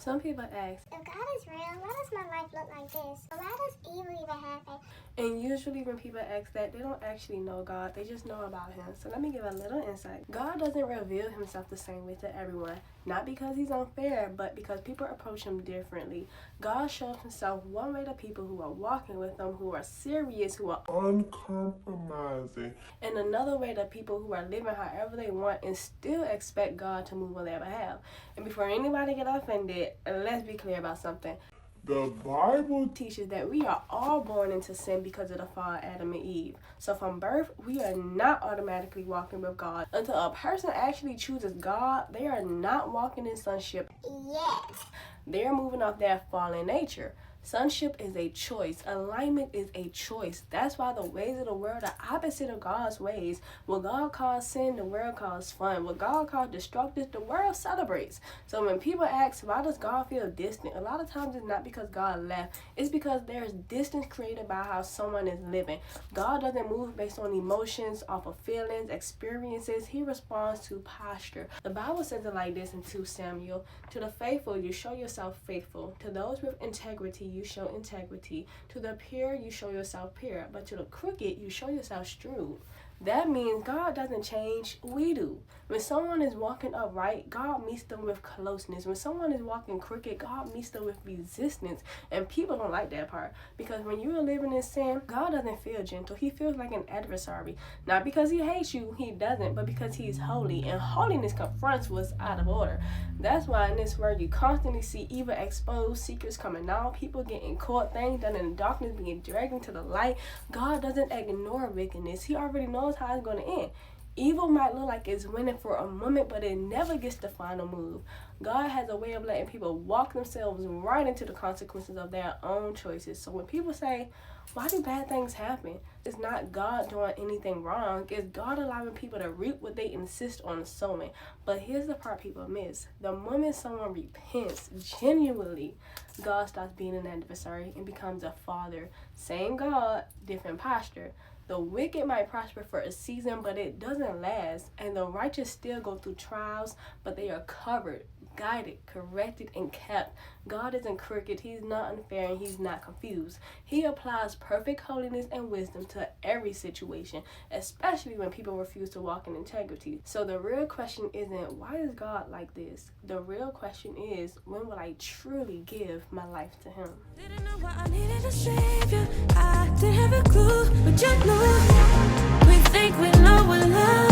Some people ask, if God is real, why does my life look like this? Why does evil even happen? and usually when people ask that, they don't actually know God, they just know about him. So let me give a little insight. God doesn't reveal himself the same way to everyone, not because he's unfair, but because people approach him differently. God shows himself one way to people who are walking with him, who are serious, who are uncompromising, and another way to people who are living however they want and still expect God to move on their behalf. And before anybody get offended, let's be clear about something. the Bible Teaches that we are all born into sin because of the fall of Adam and Eve. So from birth, we are not automatically walking with God. Until a person actually chooses God, they are not walking in sonship. Yes. They are moving off their fallen nature. Sonship is a choice. Alignment is a choice. That's why the ways of the world are opposite of God's ways. What God calls sin, the world calls fun. What God calls destructive, the world celebrates. So when people ask, why does God feel distant? A lot of times it's not because God left. It's because there's distance created by how someone is living. God doesn't move based on emotions, off of feelings, experiences. He responds to posture. The Bible says it like this in 2 Samuel. To the faithful, you show yourself faithful. To those with integrity, you show integrity. To the pure, you show yourself pure. But to the crooked, you show yourself shrewd. That means God doesn't change, we do. When someone is walking upright, God meets them with closeness. When someone is walking crooked, God meets them with resistance. And people don't like that part. Because when you are living in sin, God doesn't feel gentle. He feels like an adversary. Not because he hates you, he doesn't, but because he's holy. And holiness confronts what's out of order. That's why in this word you constantly see evil exposed, secrets coming out, people getting caught, things done in the darkness being dragged into the light. God doesn't ignore wickedness. He already knows how it's going to end. Evil might look like it's winning for a moment, but it never gets the final move. God has a way of letting people walk themselves right into the consequences of their own choices. So when people say, why do bad things happen? It's not God doing anything wrong. It's God allowing people to reap what they insist on sowing. But here's the part people miss. The moment someone repents genuinely, God stops being an adversary and becomes a father. Same God, different posture. The wicked might prosper for a season, but it doesn't last. And the righteous still go through trials, but they are covered, guided, corrected, and kept. God isn't crooked, he's not unfair, and he's not confused. He applies perfect holiness and wisdom to every situation, especially when people refuse to walk in integrity. So the real question isn't, why is God like this? The real question is, when will I truly give my life to him? Didn't know why I needed a savior. I didn't have a clue, but you knew. We think we know what love